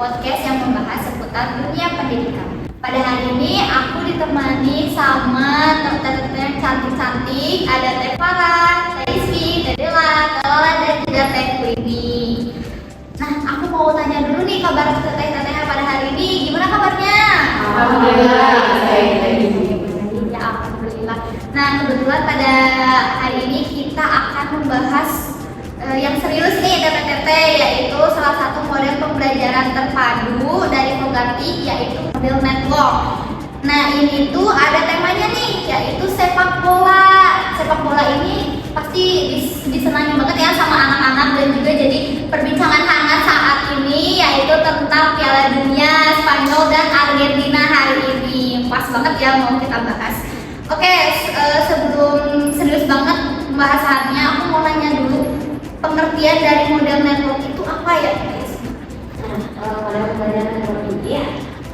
podcast yang membahas seputar dunia pendidikan. Pada hari ini aku ditemani sama teman-teman yang cantik-cantik. Ada Teh Farah, Teh Rizky, Teh Dela, Teh Lola, dan juga Teh Winnie. Nah, aku mau tanya dulu nih kabar teteh-teteh pada hari ini. Gimana kabarnya? Alhamdulillah, Ya, alhamdulillah. Nah, kebetulan pada hari ini kita akan membahas yang serius nih teteh-teteh, yaitu salah satu model pembelajaran terpadu dari Fogarty, yaitu model network. Nah, ini tuh ada temanya nih, yaitu sepak bola. Sepak bola ini pasti disenangi banget ya sama anak-anak dan juga jadi perbincangan hangat saat ini, yaitu tentang Piala Dunia Spanyol dan Argentina hari ini. Pas banget ya mau kita bahas. Oke, sebelum serius banget pembahasannya, aku mau nanya dulu, pengertian dari model network itu apa ya, guys? Model pembelajaran network ini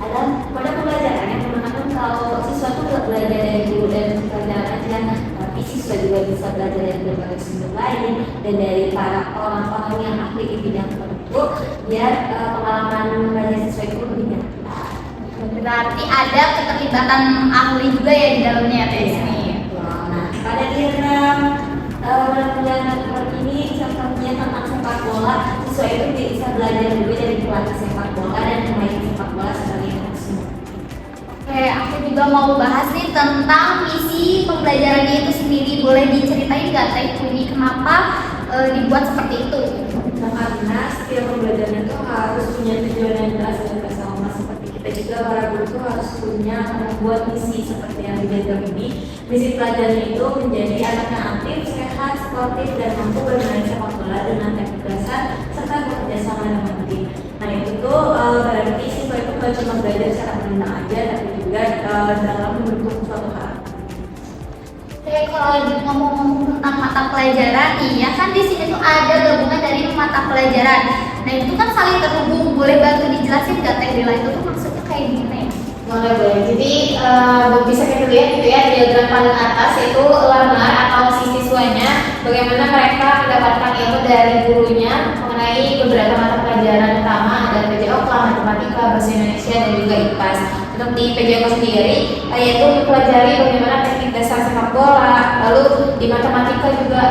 adalah model pembelajaran yang menggunakan kalau siswa itu nggak belajar dari guru dan pelajaran aja, tapi siswa juga bisa belajar dari berbagai sumber lain dan dari para orang-orang yang ahli di bidang tertentu, biar pengalaman belajar siswa itu lebih nyata. Berarti ada keterlibatan ahli juga ya di dalamnya ya, guys? Nah, pada diagram model pembelajaran network ini contohnya tentang sepak bola, siswa itu bisa belajar lebih dari pelatih sepak bola dan pemain sepak bola sebagai maksud. Oke, aku juga mau bahas nih tentang misi pembelajarannya itu sendiri. Boleh diceritain nggak, Teh Winnie, kenapa dibuat seperti itu? Nah, karena setiap pembelajaran itu harus punya tujuan yang jelas dan bersama. Seperti kita juga para guru itu harus punya membuat misi seperti yang diagram ini. Misi pelajaran itu menjadi anak yang aktif, sehat, sportif, dan mampu bermain sepak bola dengan teknik dasar serta bekerja sama dengan tim. Nah, itu tuh berarti siswa itu bukan cuma belajar secara mengenal aja, tapi juga dalam membentuk suatu karakter. Oke, kalau ngomong-ngomong tentang mata pelajaran nih, ya kan di sini tuh ada gabungan dari mata pelajaran. Nah, itu kan saling terhubung. Boleh bantu dijelasin nggak, Teh Dela, itu tuh maksudnya kayak gimana ya? Boleh. Jadi bisa kita lihat gitu ya, diagram paling atas yaitu learner atau si siswanya, bagaimana mereka mendapatkan ilmu dari gurunya mengenai beberapa mata pelajaran utama, ada PJOK, matematika, bahasa Indonesia, dan juga IPAS. Untuk di PJOK sendiri yaitu mempelajari bagaimana teknik dasar sepak bola, lalu di matematika juga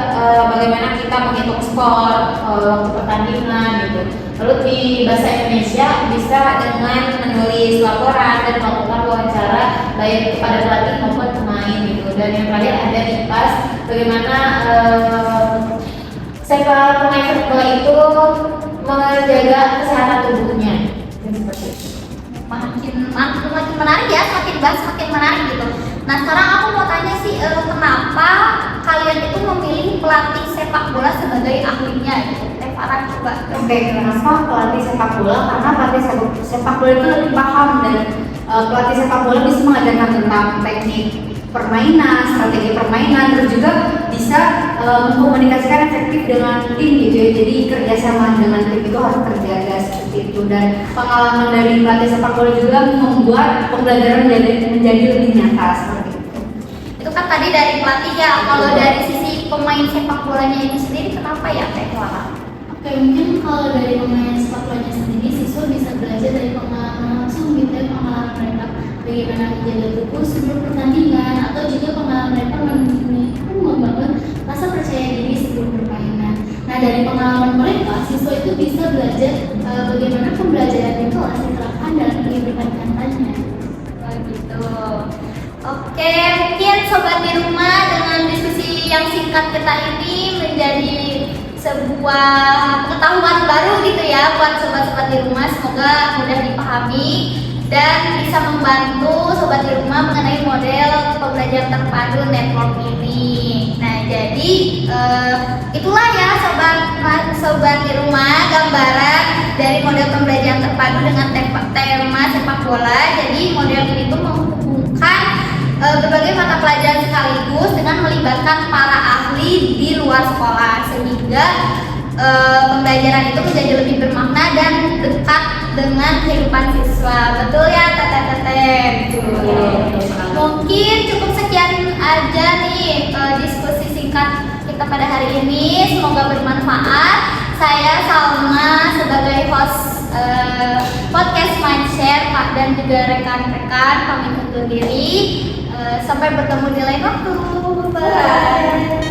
bagaimana kita menghitung skor waktu pertandingan gitu. Lalu di bahasa Indonesia bisa dengan menulis laporan dan melakukan wawancara baik kepada pelatih maupun pemain gitu. Dan yang terakhir ada di IPAS, bagaimana pemain sepak bola itu menjaga kesehatan tubuhnya. Seperti itu. Makin menarik ya, makin bahas makin menarik gitu. Nah, sekarang aku mau tanya sih, kenapa kalian itu memilih pelatih sepak bola sebagai ahlinya gitu? Teh Farah, coba. Oke, kenapa pelatih sepak bola? Karena pelatih sepak bola itu lebih paham dan pelatih sepak bola bisa mengajarkan tentang teknik permainan, strategi permainan, terus juga bisa mengkomunikasikan efektif dengan tim gitu ya. Jadi kerjasama dengan tim itu harus terjaga seperti itu. Dan pengalaman dari pelatih sepak bola juga membuat pembelajaran menjadi lebih nyata seperti itu. Itu kan tadi dari pelatih ya. Kalau dari sisi pemain sepak bolanya itu sendiri, kenapa ya, Teh Farah? Oke, mungkin kalau dari pemain sepak bolanya sendiri, siswa bisa belajar dari pengalaman langsung gitu ya, pengalaman mereka bagaimana menjaga tubuh sebelum pertandingan, atau juga pengalaman mereka membangun rasa percaya diri sebelum permainan. Nah, dari pengalaman mereka, siswa itu bisa belajar bagaimana pembelajaran itu harus diterapkan dalam kehidupan nyatanya. Gitu. Oke, mungkin sobat di rumah, dengan diskusi yang singkat kita ini menjadi sebuah pengetahuan baru gitu ya buat sobat-sobat di rumah. Semoga mudah dipahami dan bisa membantu sobat di rumah mengenai model pembelajaran terpadu network ini. Nah, jadi itulah ya sobat di rumah, gambaran dari model pembelajaran terpadu dengan tema sepak bola. Jadi model ini tuh menghubungkan berbagai mata pelajaran sekaligus dengan melibatkan para ahli di luar sekolah, sehingga pembelajaran itu menjadi lebih bermakna dan dekat dengan kehidupan siswa. Betul ya, teteh-teteh? Mungkin cukup sekian aja nih diskusi singkat kita pada hari ini. Semoga bermanfaat. Saya Salma sebagai host share Pak dan juga rekan-rekan. Pamit undur diri. Sampai bertemu di lain waktu. Bye.